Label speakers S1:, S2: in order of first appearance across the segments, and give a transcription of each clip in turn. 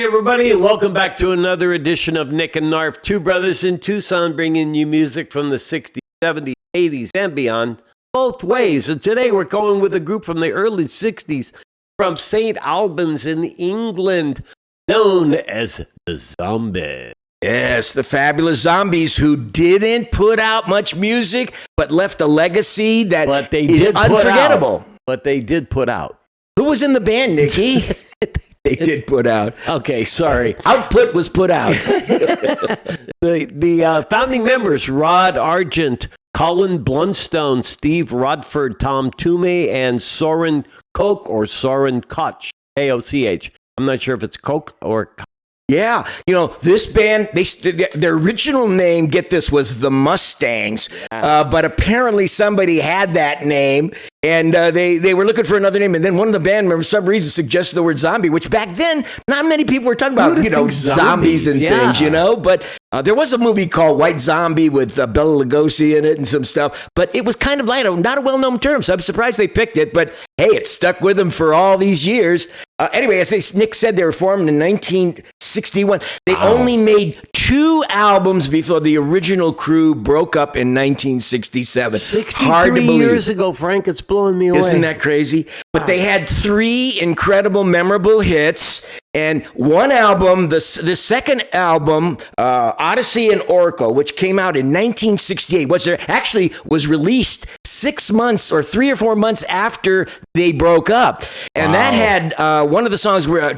S1: everybody, and welcome back to another edition of Nick and Knarf, two brothers in Tucson, bringing you music from the 60s, 70s, 80s, and beyond, both ways. And today we're going with a group from the early 60s from St. Albans in England, known as the Zombies.
S2: Yes, the fabulous Zombies, who didn't put out much music, but left a legacy that is unforgettable.
S1: But they did put out.
S2: Who was in the band, Nikki? They did put out.
S1: Okay, sorry.
S2: Output was put out.
S1: The founding members, Rod Argent, Colin Blunstone, Steve Rodford, Tom Toomey, and Soren Koch or Soren Koch, K-O-C-H. I'm not sure if it's Koch or...
S2: Yeah, you know, this band, their original name, get this, was the Mustangs, but apparently somebody had that name, and they were looking for another name, and then one of the band members, for some reason, suggested the word zombie, which back then, not many people were talking about, zombies and things, but there was a movie called White Zombie with Bela Lugosi in it and some stuff, but it was kind of not a well-known term, so I'm surprised they picked it, but hey, it stuck with them for all these years. Anyway, as Nick said, they were formed in 1961. They only made 2 albums before the original crew broke up in 1967.
S1: 63 years ago, Frank. It's blowing me away.
S2: Isn't that crazy? But they had 3 incredible, memorable hits. And one album, the second album, Odyssey and Oracle, which came out in 1968, was released 6 months or 3 or 4 months after they broke up. And that had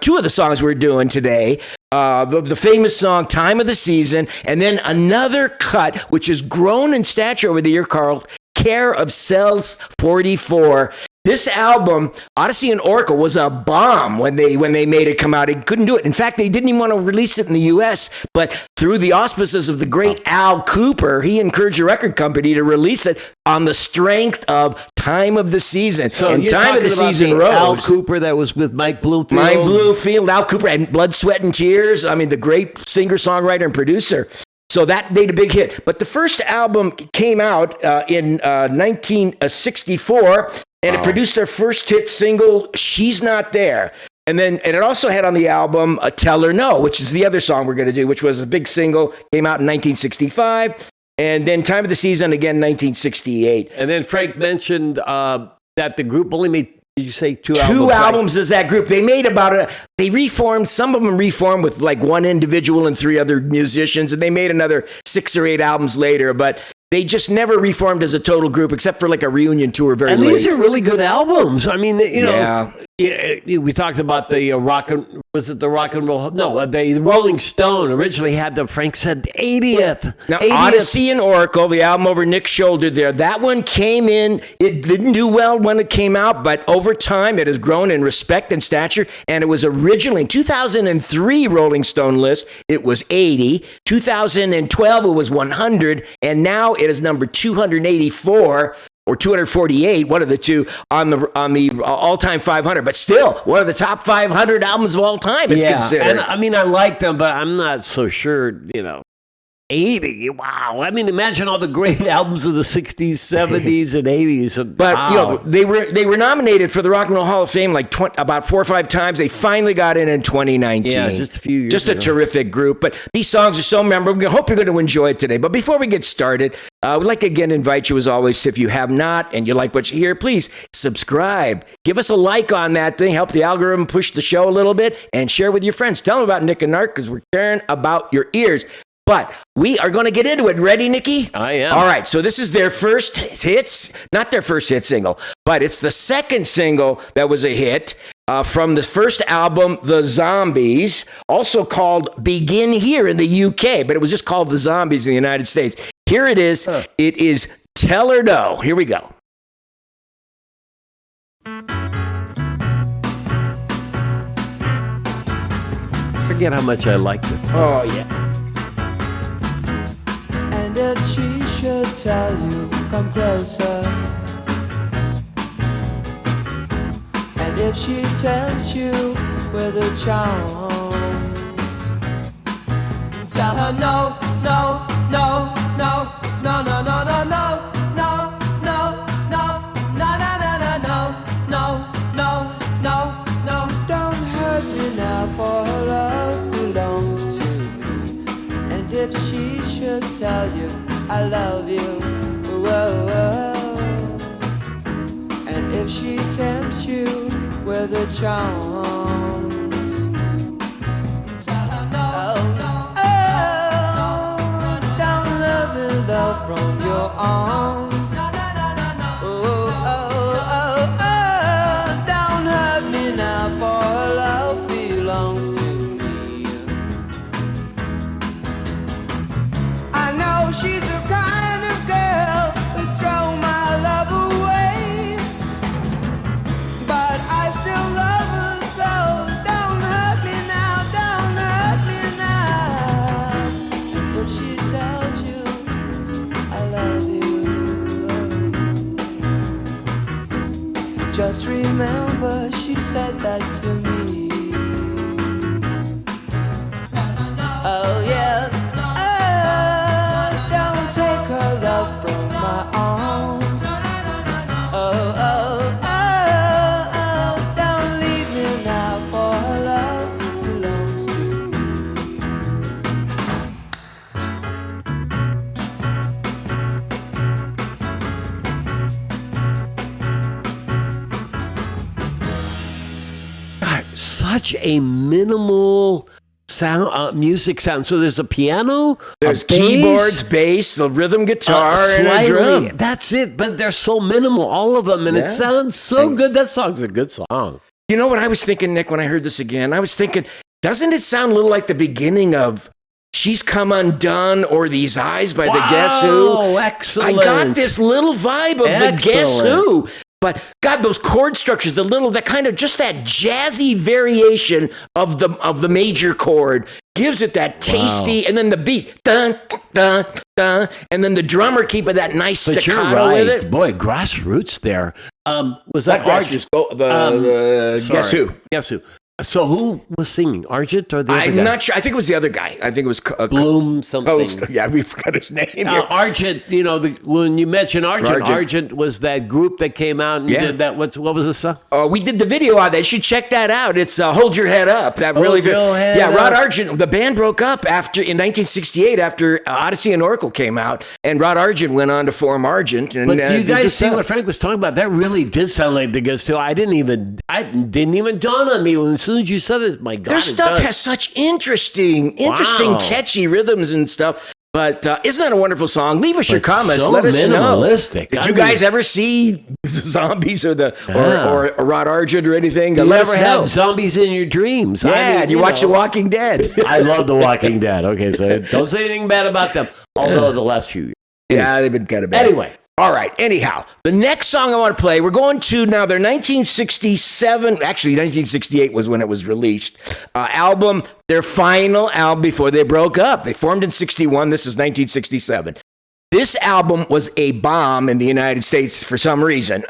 S2: two of the songs we're doing today. The famous song, Time of the Season, and then another cut, which has grown in stature over the year, called Care of Cells 44. This album, Odyssey and Oracle, was a bomb when they made it come out. They couldn't do it. In fact, they didn't even want to release it in the U.S., but through the auspices of the great Al Cooper, he encouraged the record company to release it on the strength of Time of the Season.
S1: So
S2: and Time of the Season
S1: rose. Al Cooper that was with Mike Bloomfield.
S2: Mike Bloomfield, Al Cooper, and Blood, Sweat, and Tears. I mean, the great singer, songwriter, and producer. So that made a big hit. But the first album came out in 1964, and it produced their first hit single, She's Not There. And it also had on the album Tellherno, which is the other song we're going to do, which was a big single, came out in 1965. And then Time of the Season, again, 1968.
S1: And then Frank mentioned that the group only made, did you say 2 albums?
S2: 2 albums as that group. They made they reformed, some of them reformed with like 1 individual and 3 other musicians, and they made another 6 or 8 albums later, but they just never reformed as a total group, except for like a reunion tour very late.
S1: And these are really good albums. I mean, we talked about the rock and roll? No, the Rolling Stone originally had Frank said 80th.
S2: Now,
S1: 80th.
S2: Odyssey and Oracle, the album over Nick's shoulder there, that one came in, it didn't do well when it came out, but over time it has grown in respect and stature, and it was originally in 2003 Rolling Stone list, it was 80, 2012 it was 100, and now it is number 284 or 248, one of the two, on the all-time 500. But still, one of the top 500 albums of all time, it's considered.
S1: And I mean, I like them, but I'm not so sure, 80, wow. I mean, imagine all the great albums of the 60s, 70s, and 80s.
S2: But, they were nominated for the Rock and Roll Hall of Fame about 4 or 5 times. They finally got in 2019.
S1: Yeah, just a few years
S2: Just a terrific group. But these songs are so memorable. I hope you're going to enjoy it today. But before we get started, we'd like to again invite you, as always, if you have not and you like what you hear, please subscribe. Give us a like on that thing. Help the algorithm push the show a little bit. And share with your friends. Tell them about Nick and Knarf, because we're caring about your ears. But we are going to get into it. Ready, Nikki?
S1: I am.
S2: All right. So this is their first hits. Not their first hit single, but it's the second single that was a hit from the first album, The Zombies, also called Begin Here in the UK, but it was just called The Zombies in the United States. Here it is. It is Tellherno. Here we go.
S1: Forget how much I liked it.
S2: Oh, yeah.
S3: And if she should tell you, come closer. And if she tempts you with her charms, tell her no, no, no, no, no, no, no, no, no. For her love, if she should tell you I love you? Whoa, whoa. And if she tempts you with her charms, don't let me love from your arms. Don't hurt me now, for her love belongs to me. I know she's the kind of girl who throw my love away, but I still love her, so don't hurt me now, don't hurt me now. But she tells you I love you. Just remember she said that to me. Oh yeah. Don't take her love from my arms. Don't leave me now, for her love belongs to me.
S1: God, such a minimal sound, music sound. So there's a piano,
S2: There's
S1: a bass,
S2: keyboards, bass, a rhythm guitar, and a
S1: slightly-
S2: drum.
S1: That's it. But they're so minimal, all of them, and it
S2: Yeah.
S1: sounds so good. That song's a good song.
S2: You know what I was thinking, Nick, when I heard this again? I was thinking, doesn't it sound a little like the beginning of She's Come Undone or These Eyes by the Guess Who?
S1: Oh, excellent!
S2: I got this little vibe of the Guess
S1: Excellent.
S2: Who. But God, those chord structures, that kind of just that jazzy variation of the major chord gives it that tasty, and then the beat, dun, dun, dun, and then the drummer keeping that nice
S1: But you're
S2: staccato
S1: right,
S2: with it.
S1: boy. Grassroots there. Was that Argent?
S2: Guess Who?
S1: Guess Who? So who was singing? Argent or the other
S2: I'm
S1: guy?
S2: not sure. I think it was the other guy. I think it was
S1: Bloom something.
S2: yeah, we forgot his name.
S1: Argent, when you mention Argent,
S2: Argent.
S1: Argent was that group that came out and did that. What was the song?
S2: We did the video on that. You should check that out. It's Hold Your Head Up. That really good.
S1: Your Head
S2: Yeah, Rod
S1: Up.
S2: Argent. The band broke up in 1968 after Odyssey and Oracle came out, and Rod Argent went on to form Argent. And,
S1: But do you
S2: did
S1: guys
S2: this
S1: see
S2: stuff.
S1: what Frank was talking about? That really did sound like the Guess Who. I didn't even dawn on me as soon as you said it. My God,
S2: Their
S1: it
S2: stuff
S1: does.
S2: has such interesting,
S1: Wow.
S2: catchy rhythms and stuff. But isn't that a wonderful song? Leave us your
S1: But
S2: comments.
S1: so
S2: Let us know.
S1: minimalistic.
S2: Did
S1: I
S2: you
S1: mean-
S2: guys ever see the Zombies or
S1: Yeah.
S2: or Rod Argent or anything?
S1: You
S2: Let us
S1: ever
S2: know.
S1: had zombies in your dreams?
S2: Yeah,
S1: I mean,
S2: and you watch The Walking Dead.
S1: I love The Walking Dead. Okay, so don't say anything bad about them. Although the last few years.
S2: Yeah, they've been kind of bad.
S1: Anyway.
S2: All right. Anyhow, the next song I want to play, we're going to now their 1967, actually 1968 was when it was released, album, their final album before they broke up. They formed in 61. This is 1967. This album was a bomb in the United States for some reason.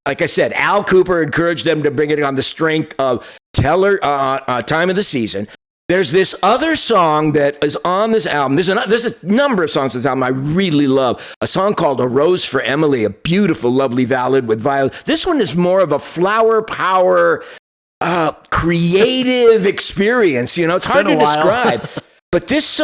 S2: Like I said, Al Cooper encouraged them to bring it on the strength of Time of the Season. There's this other song that is on this album. There's a number of songs on this album I really love. A song called A Rose for Emily, a beautiful, lovely ballad with violin. This one is more of a flower power, creative experience. It's hard to
S1: been a while.
S2: describe. But this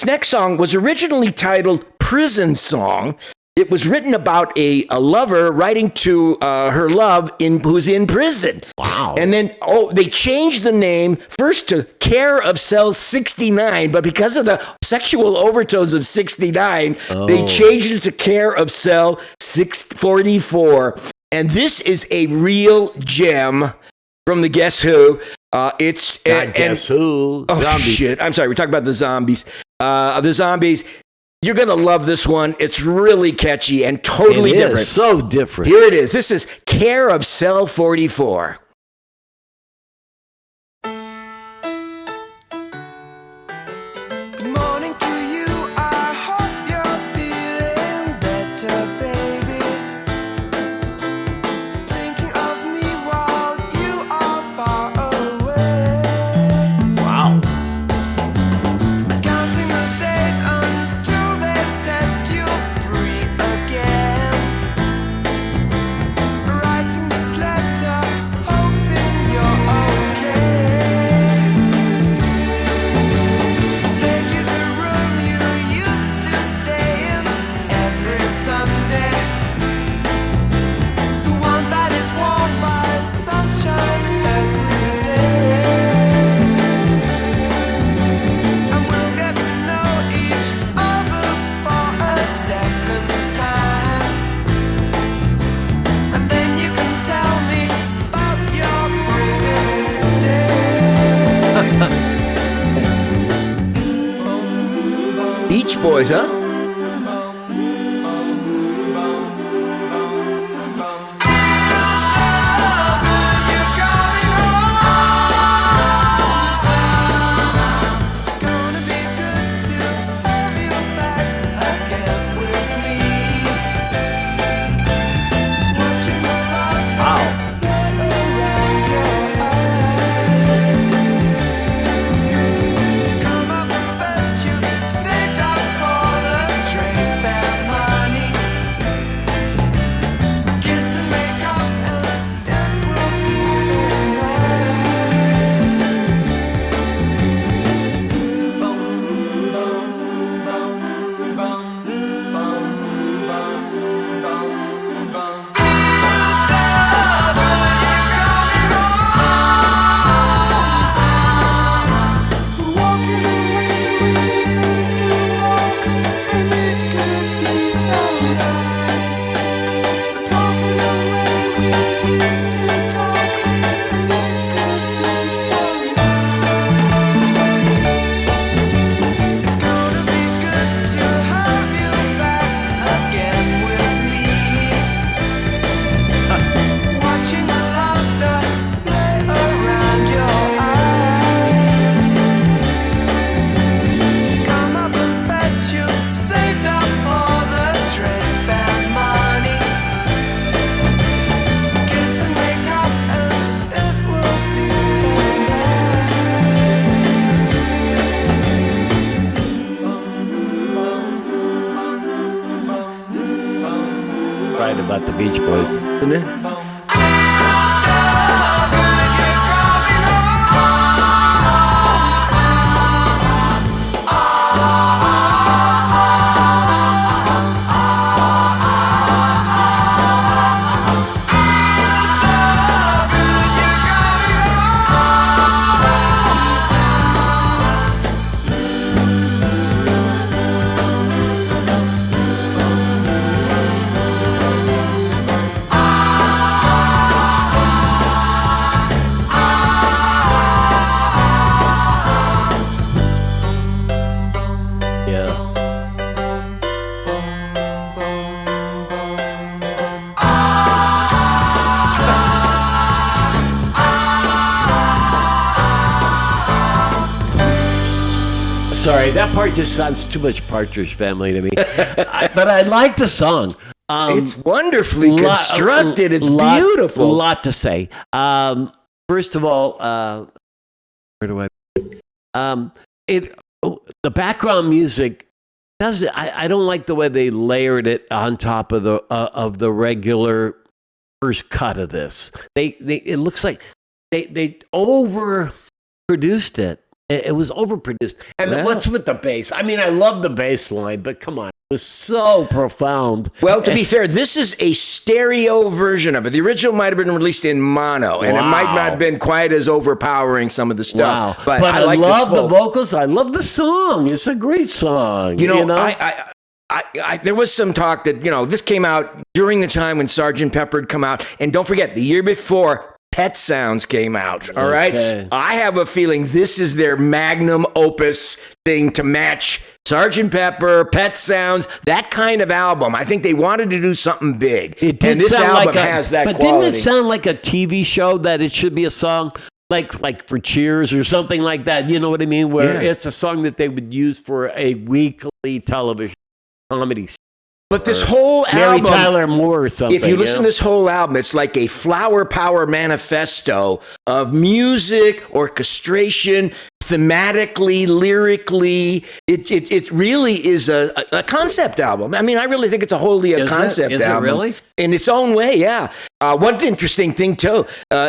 S2: next song was originally titled Prison Song. It was written about a lover writing to her love who's in prison.
S1: Wow.
S2: And then, they changed the name first to Care of Cell 69, but because of the sexual overtones of 69, they changed it to Care of Cell 644. And this is a real gem from the Guess Who.
S1: Guess Who?
S2: Oh,
S1: Zombies.
S2: shit. I'm sorry. We're talking about the Zombies. The Zombies. You're going to love this one. It's really catchy and totally
S1: It
S2: different.
S1: is so different.
S2: Here it is. This is Care of Cell 44.
S3: Good morning to you. I hope you're feeling better, baby. Thinking of me while you are far away.
S1: Wow.
S3: Counting the days until they set you free again. Writing this letter,
S2: Beach Boys, huh?
S1: Right about the Beach Boys.
S2: Isn't it?
S1: Sorry, that part just sounds too much Partridge Family to me. But I like the song.
S2: It's wonderfully constructed. It's beautiful.
S1: A lot to say. First of all, where do the background music does it. I don't like the way they layered it on top of the regular first cut of this. It looks like they overproduced it. It was overproduced. And what's with the bass? I mean, I love the bass line, but come on. It was so profound.
S2: Well, to be fair, this is a stereo version of it. The original might have been released in mono, and it might not have been quite as overpowering some of the stuff.
S1: Wow. But I like love the vocals. I love the song. It's a great song.
S2: You know? There was some talk that, this came out during the time when Sgt. Pepper had come out. And don't forget, the year before, Pet Sounds came out, all right? I have a feeling this is their magnum opus thing to match Sgt. Pepper, Pet Sounds, that kind of album. I think they wanted to do something big.
S1: It did,
S2: and this album has that quality.
S1: But didn't it sound like a TV show that it should be a song? Like for Cheers or something like that, you know what I mean? Where it's a song that they would use for a weekly television comedy.
S2: But this whole album,
S1: Mary Tyler Moore or something.
S2: If you listen to this whole album, it's like a flower power manifesto of music, orchestration, thematically, lyrically. It really is a concept album. I mean, I really think it's wholly a concept album. Is it really? In its own way, yeah. One interesting thing, too,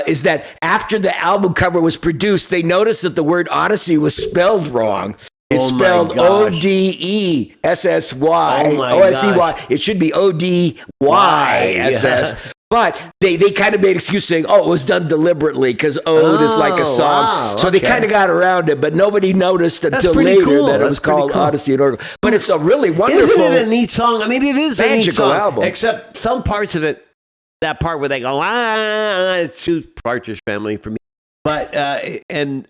S2: is that after the album cover was produced, they noticed that the word Odyssey was spelled wrong. It's spelled Odessy, O-S-E-Y. It should be O-D-Y-S-S. But they kind of made excuse saying, it was done deliberately because Ode is like a song. Wow, so they kind of got around it, but nobody noticed until later that it was called Odyssey and Oracle. But it's a really wonderful...
S1: Isn't it a neat song? I mean, it is a neat song.
S2: Album.
S1: Except some parts of it, that part where they go, it's too Partridge Family for me. But, and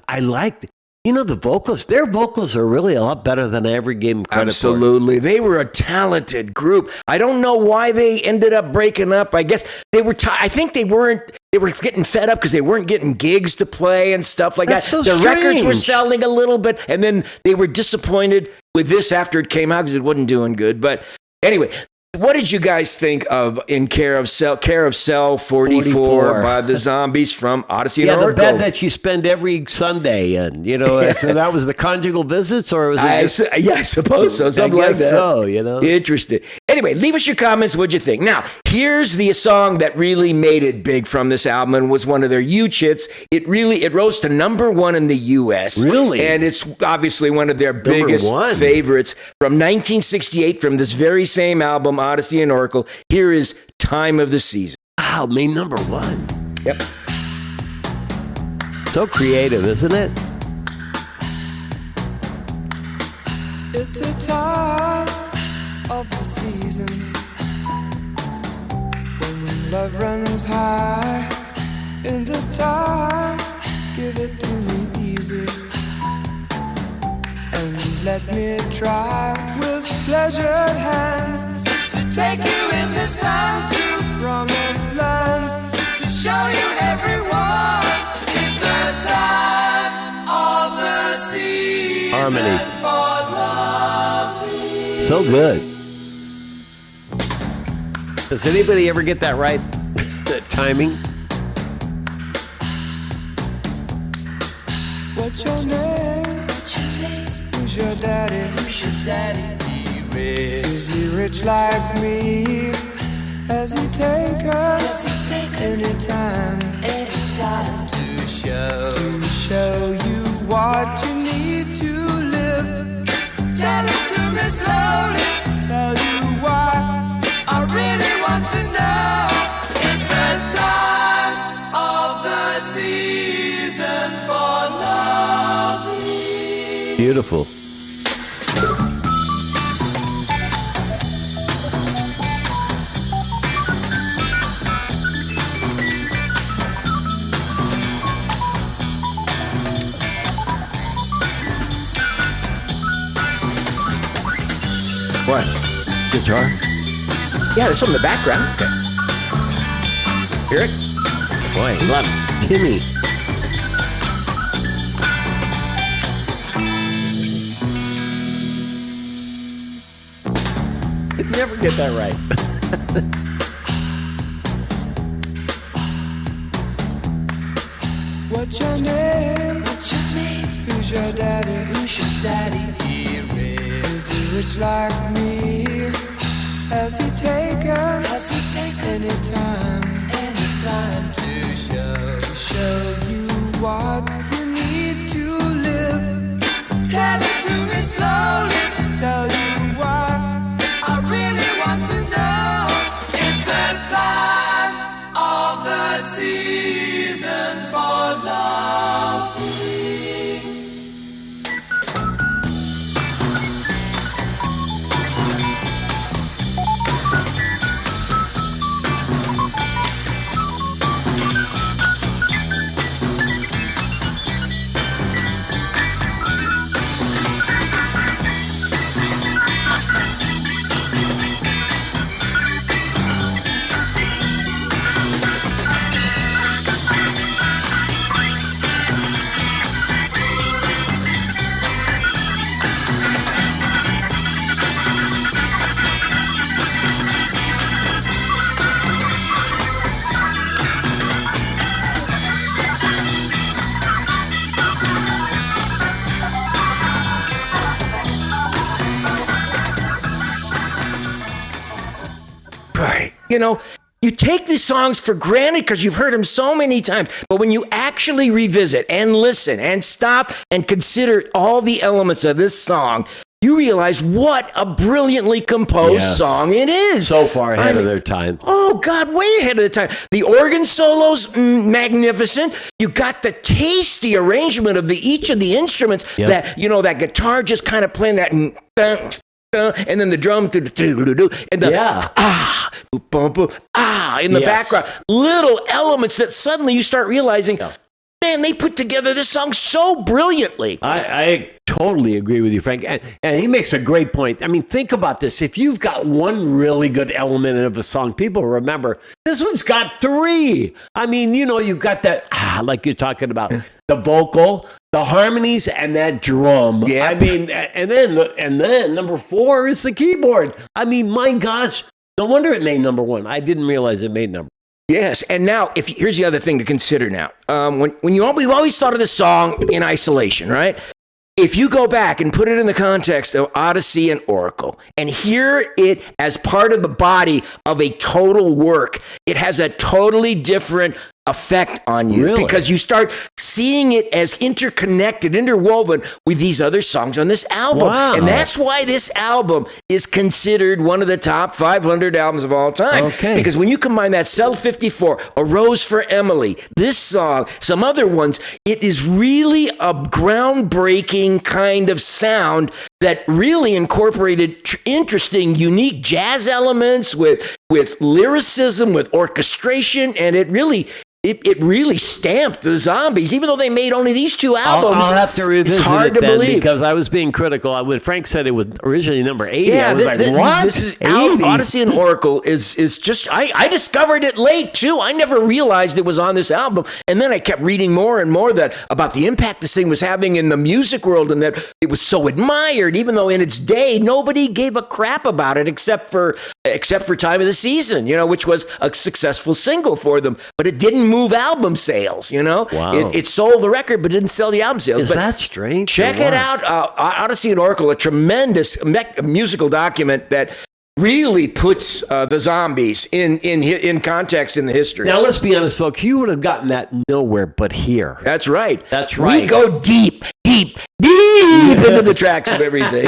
S1: I liked it. The vocals, their vocals are really a lot better than I ever gave them credit
S2: Absolutely. They were a talented group. I don't know why they ended up breaking up. I guess they were, I think they were getting fed up because they weren't getting gigs to play and stuff like
S1: That's
S2: that.
S1: so
S2: The records were
S1: strange.
S2: selling a little bit, and then they were disappointed with this after it came out because it wasn't doing good. But anyway, what did you guys think of In Care of Cell 44 by the Zombies from Odyssey and
S1: Yeah, the
S2: Oracle?
S1: bed that you spend every Sunday, and so that was the conjugal visits, or was it just?
S2: I suppose so. Something
S1: I
S2: like
S1: guess
S2: that.
S1: so,
S2: Interesting. Anyway, leave us your comments. What'd you think? Now, here's the song that really made it big from this album and was one of their huge hits. It rose to #1 in the U.S.
S1: Really?
S2: And it's obviously one of their biggest
S1: one.
S2: favorites from 1968 from this very same album, Odyssey and Oracle. Here is Time of the Season.
S1: Wow, made #1.
S2: Yep.
S1: So creative, isn't it?
S3: It's the time of the season when love runs high. In this time, give it to me easy and let me try with pleasured hands to take you in the sun to promised lands, to show you everyone. It's the time of the season.
S1: Harmonies.
S3: For love.
S1: So good. Does anybody ever get that right? The timing?
S3: What's your name? Who's your daddy? Is he rich like me? Has he take us anytime to show you what you need to live? Tell it to me slowly. Tell you why I really want to know. It's the time of the season for love.
S1: Beautiful. What? Guitar?
S2: Yeah, there's some in the background. Okay. Hear it?
S1: Boy, love Timmy. Could never get that right.
S3: What's your name? Who's your daddy? Is he rich like me? Has he taken anytime to show you what you need to live? Tell it to me slowly. Tell you what I really want to know. It's the time of the season for love.
S2: Right. You take these songs for granted because you've heard them so many times. But when you actually revisit and listen and stop and consider all the elements of this song, you realize what a brilliantly composed
S1: Yes.
S2: song it is.
S1: So far ahead of their time.
S2: Oh, God, way ahead of the time. The organ solo's magnificent. You got the tasty arrangement of each of the instruments.
S1: Yep.
S2: That guitar just kind of playing that. And then the drum, and the in the
S1: Yes.
S2: background. Little elements that suddenly you start realizing man, they put together this song so brilliantly.
S1: I totally agree with you, Frank. And he makes a great point. I mean, think about this. If you've got one really good element of the song, people remember this one's got three. I mean, you've got that, like you're talking about, the vocal, the harmonies, and that drum.
S2: Yeah.
S1: I mean, and then number 4 is the keyboard. I mean, my gosh, no wonder it made number 1. I didn't realize it made number 1.
S2: Yes, and now here's the other thing to consider. Now, we've always thought of this song in isolation, right? If you go back and put it in the context of Odyssey and Oracle and hear it as part of the body of a total work, it has a totally different effect on you.
S1: Really?
S2: Because you start seeing it as interconnected, interwoven with these other songs on this album.
S1: Wow.
S2: And that's why this album is considered one of the top 500 albums of all time.
S1: Okay.
S2: Because when you combine that Cell 54, A Rose for Emily, this song, some other ones, it is really a groundbreaking kind of sound that really incorporated interesting, unique jazz elements with lyricism, with orchestration, and it really stamped the Zombies, even though they made only these 2 albums.
S1: I'll have to revisit
S2: it's hard
S1: it
S2: to
S1: then
S2: believe.
S1: because I was being critical. When Frank said it was originally number 80,
S2: Yeah,
S1: I was like, what?
S2: This is
S1: 80?
S2: Odyssey and Oracle is just, I discovered it late too. I never realized it was on this album. And then I kept reading more and more about the impact this thing was having in the music world and that it was so admired, even though in its day, nobody gave a crap about it except for Time of the Season, which was a successful single for them. But it didn't move album sales,
S1: Wow.
S2: It sold the record, but didn't sell the album sales.
S1: Is that strange?
S2: Check it out. Odyssey and Oracle, a tremendous musical document that really puts the Zombies in context in the history.
S1: Now, let's be honest, folks. You would have gotten that nowhere but here.
S2: That's right.
S1: That's right.
S2: We go deep into the tracks of everything.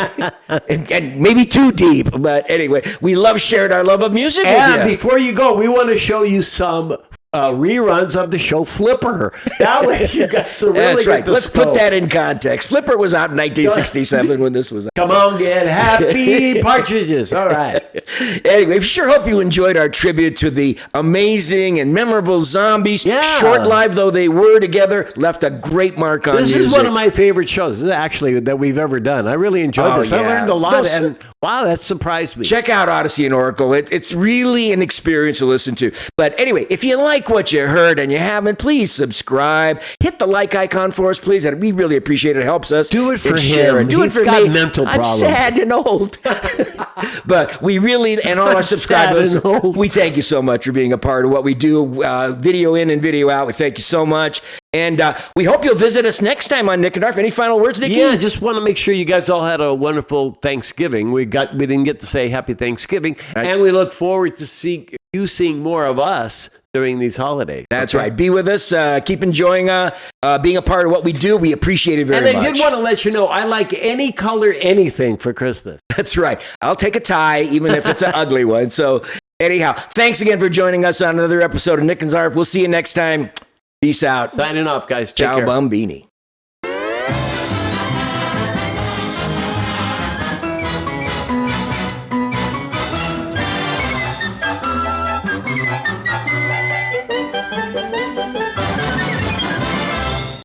S2: and maybe too deep. But anyway, we love sharing our love of music
S1: And
S2: with you.
S1: before you go, we want to show you some reruns of the show Flipper. That way you guys will really
S2: That's right.
S1: get the
S2: Let's
S1: scope.
S2: put that in context. Flipper was out in 1967 when this was out.
S1: Come on, get happy partridges. All right.
S2: Anyway, we sure hope you enjoyed our tribute to the amazing and memorable Zombies.
S1: Yeah.
S2: Short-lived though they were together, left a great mark on
S1: This
S2: music.
S1: is one of my favorite shows, actually, that we've ever done. I really enjoyed this. I
S2: yeah.
S1: learned a lot, and wow, that surprised me.
S2: Check out Odyssey and Oracle. It's really an experience to listen to. But anyway, if you like what you heard and you haven't, please subscribe. Hit the like icon for us, please. We really appreciate it. It helps us.
S1: Do it for
S2: and share
S1: him.
S2: it. Do
S1: He's
S2: it for
S1: got
S2: me.
S1: mental problems.
S2: I'm sad and old. But we really, and all our subscribers,
S1: Sad and old.
S2: we thank you so much for being a part of what we do, video in and video out. We thank you so much. And we hope you'll visit us next time on Nick Knarf. Any final words, Nicky?
S1: Yeah, just want to make sure you guys all had a wonderful Thanksgiving. We didn't get to say Happy Thanksgiving, and we look forward to seeing more of us during these holidays.
S2: That's right. Be with us. Keep enjoying being a part of what we do. We appreciate it very much.
S1: And I did want to let you know, I like any color, anything for Christmas.
S2: That's right. I'll take a tie, even if it's an ugly one. So anyhow, thanks again for joining us on another episode of Nick and Zarf. We'll see you next time. Peace out.
S1: Signing off, guys. Take
S2: Ciao,
S1: care.
S2: Bambini.